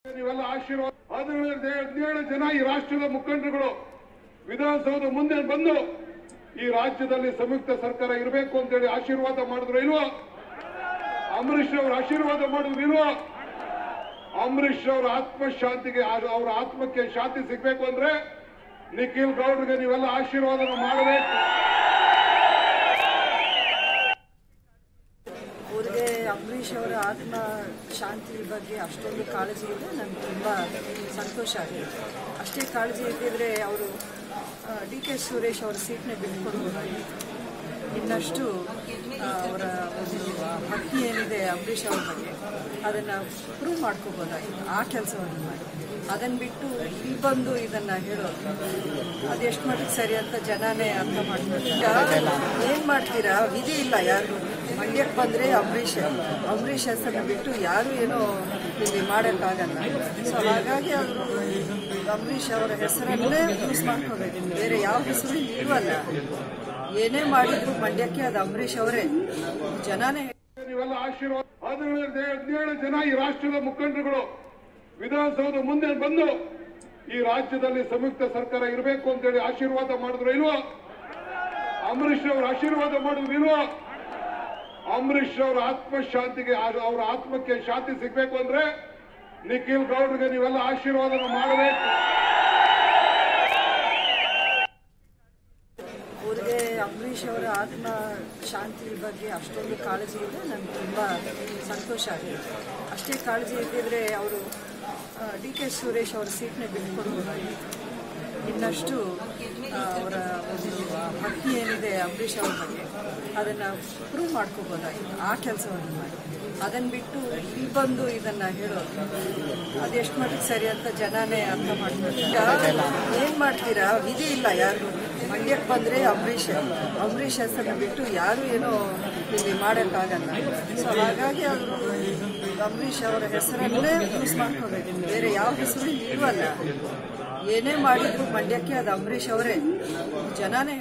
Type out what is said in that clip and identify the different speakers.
Speaker 1: ನೀವೆಲ್ಲ ಆಶೀರ್ವಾದ 17 ಜನ ಈ ರಾಷ್ಟ್ರದ ಮುಖಂಡರುಗಳು ವಿಧಾನಸೌಧ ಮುಂದೆ ಬಂದು ಈ ರಾಜ್ಯದಲ್ಲಿ ಸಂಯುಕ್ತ ಸರ್ಕಾರ ಇರಬೇಕು ಅಂತ ಹೇಳಿ ಆಶೀರ್ವಾದ ಮಾಡಿದ್ರು ಇಲ್ವಾ? ಅಂಬರೀಶ್ ಅವರು ಆಶೀರ್ವಾದ ಮಾಡಿದ್ರು ಇಲ್ವಾ? ಅಂಬರೀಶ್ ಅವರ ಆತ್ಮಶಾಂತಿಗೆ ಅವರ ಆತ್ಮಕ್ಕೆ ಶಾಂತಿ ಸಿಗಬೇಕು ಅಂದ್ರೆ ನಿಖಿಲ್ ಗೌಡ್ರಿಗೆ ನೀವೆಲ್ಲ ಆಶೀರ್ವಾದ ಮಾಡಬೇಕು.
Speaker 2: ಅವರಿಗೆ ಅಂಬರೀಶ್ ಅವರ ಆತ್ಮ ಶಾಂತಿ ಬಗ್ಗೆ ಅಷ್ಟೊಂದು ಕಾಳಜಿ ಇದೆ. ನನಗೆ ತುಂಬ ಸಂತೋಷ ಆಗಿದೆ. ಅಷ್ಟೇ ಕಾಳಜಿ ಇದ್ದಿದ್ರೆ ಅವರು ಡಿ ಕೆ ಸುರೇಶ್ ಅವರ ಸೀಟ್ನ ಬಿಟ್ಕೊಡ್ಬೋದಾಗಿತ್ತು. ಇನ್ನಷ್ಟು ಅವರ ಒಂದು ಭಕ್ತಿ ಏನಿದೆ ಅಂಬರೀಶ್ ಅವ್ರ ಬಗ್ಗೆ ಅದನ್ನು ಪ್ರೂವ್ ಮಾಡ್ಕೋಬೋದಾಗಿತ್ತು. ಆ ಕೆಲಸವನ್ನು ಮಾಡಿ ಅದನ್ನು ಬಿಟ್ಟು ಇಲ್ಲಿ ಬಂದು ಇದನ್ನು ಹೇಳೋದು ಅದೆಷ್ಟು ಮಟ್ಟಿಗೆ ಸರಿ ಅಂತ ಜನನೇ ಅರ್ಥ ಮಾಡ್ತಾರೆ. ಏನು ಮಾಡ್ತೀರಾ? ವಿಧಿ ಇಲ್ಲ. ಯಾರು ಮಂಡ್ಯಕ್ಕೆ ಬಂದರೆ ಅಂಬರೀಶ್ ಹೆಸರನ್ನ ಬಿಟ್ಟು ಯಾರು ಏನೋ ಇಲ್ಲಿ ಮಾಡೋಕ್ಕಾಗಲ್ಲ. ಸೊ ಹಾಗಾಗಿ ಅವರು ಅಂಬರೀಶ್ ಅವರ ಹೆಸರನ್ನೇ ಯೂಸ್ ಮಾಡ್ಕೋಬೇಕು. ಬೇರೆ ಯಾವ ಹೆಸರು ಇಲ್ವಲ್ಲ. ಏನೇ ಮಾಡಿದ್ರು ಮಂಡ್ಯಕ್ಕೆ ಅದು ಅಂಬರೀಶ್ ಅವರೇ. ಜನನೇ
Speaker 1: ನೀವೆಲ್ಲ ಆಶೀರ್ವಾದ 17 ಜನ ಈ ರಾಷ್ಟ್ರದ ಮುಖಂಡರುಗಳು ವಿಧಾನಸೌಧ ಮುಂದೆ ಬಂದು ಈ ರಾಜ್ಯದಲ್ಲಿ ಸಂಯುಕ್ತ ಸರ್ಕಾರ ಇರಬೇಕು ಅಂತ ಹೇಳಿ ಆಶೀರ್ವಾದ ಮಾಡಿದ್ರು ಇಲ್ವಾ? ಅಂಬರೀಶ್ ಅವರು ಆಶೀರ್ವಾದ ಮಾಡಿದ್ರು ಇಲ್ವಾ? ಅಂಬರೀಶ್ ಅವರ ಆತ್ಮಶಾಂತಿಗೆ ಅವರ ಆತ್ಮಕ್ಕೆ ಶಾಂತಿ ಸಿಗಬೇಕು ಅಂದ್ರೆ ನಿಖಿಲ್ ಗೌಡ್ರಿಗೆ ನೀವೆಲ್ಲ ಆಶೀರ್ವಾದ ಮಾಡಬೇಕು.
Speaker 2: ಅವರಿಗೆ ಅಂಬರೀಶ್ ಅವರ ಆತ್ಮ ಶಾಂತಿ ಬಗ್ಗೆ ಅಷ್ಟೊಂದು ಕಾಳಜಿ ಇದೆ. ನನಗೆ ತುಂಬ ಸಂತೋಷ ಆಗಿದೆ. ಅಷ್ಟೇ ಕಾಳಜಿ ಇದ್ದಿದ್ರೆ ಅವರು ಡಿ ಕೆ ಸುರೇಶ್ ಅವರ ಸೀಟ್ನ ಬಿಟ್ಕೊಡ್ಬೋದಾಗಿತ್ತು. ಇನ್ನಷ್ಟು ಅವರ ಒಂದು ಭಕ್ತಿ ಏನಿದೆ ಅಂಬರೀಶ್ ಅವ್ರ ಬಗ್ಗೆ ಅದನ್ನು ಪ್ರೂವ್ ಮಾಡ್ಕೋಬೋದಾಗಿತ್ತು. ಆ ಕೆಲಸವನ್ನು ಮಾಡಿ ಅದನ್ನು ಬಿಟ್ಟು ಇಲ್ಲಿ ಬಂದು ಇದನ್ನು ಹೇಳೋದು ಅದೆಷ್ಟು ಮಟ್ಟಿಗೆ ಸರಿ ಅಂತ ಜನನೇ ಅರ್ಥ ಮಾಡ್ತಾರೆ. ಏನು ಮಾಡ್ತೀರಾ? ವಿಧಿ ಇಲ್ಲ. ಯಾರು ಮಂಡ್ಯಕ್ಕೆ ಬಂದರೆ ಅಂಬರೀಶ್ ಹೆಸರನ್ನ ಬಿಟ್ಟು ಯಾರು ಏನೋ ಇಲ್ಲಿ ಮಾಡೋಕ್ಕಾಗಲ್ಲ. ಸೊ ಹಾಗಾಗಿ ಅವರು ಅಂಬರೀಶ್ ಅವರ ಹೆಸರನ್ನೇ ಯೂಸ್ ಮಾಡ್ಕೋಬೇಕು. ಬೇರೆ ಯಾವ ಹೆಸರು ಇಲ್ವಲ್ಲ. ಏನೇ ಮಾಡಿದ್ರು ಮಂಡ್ಯಕ್ಕೆ ಅದು ಅಂಬರೀಶ್ ಅವರೇ. ಜನನೇ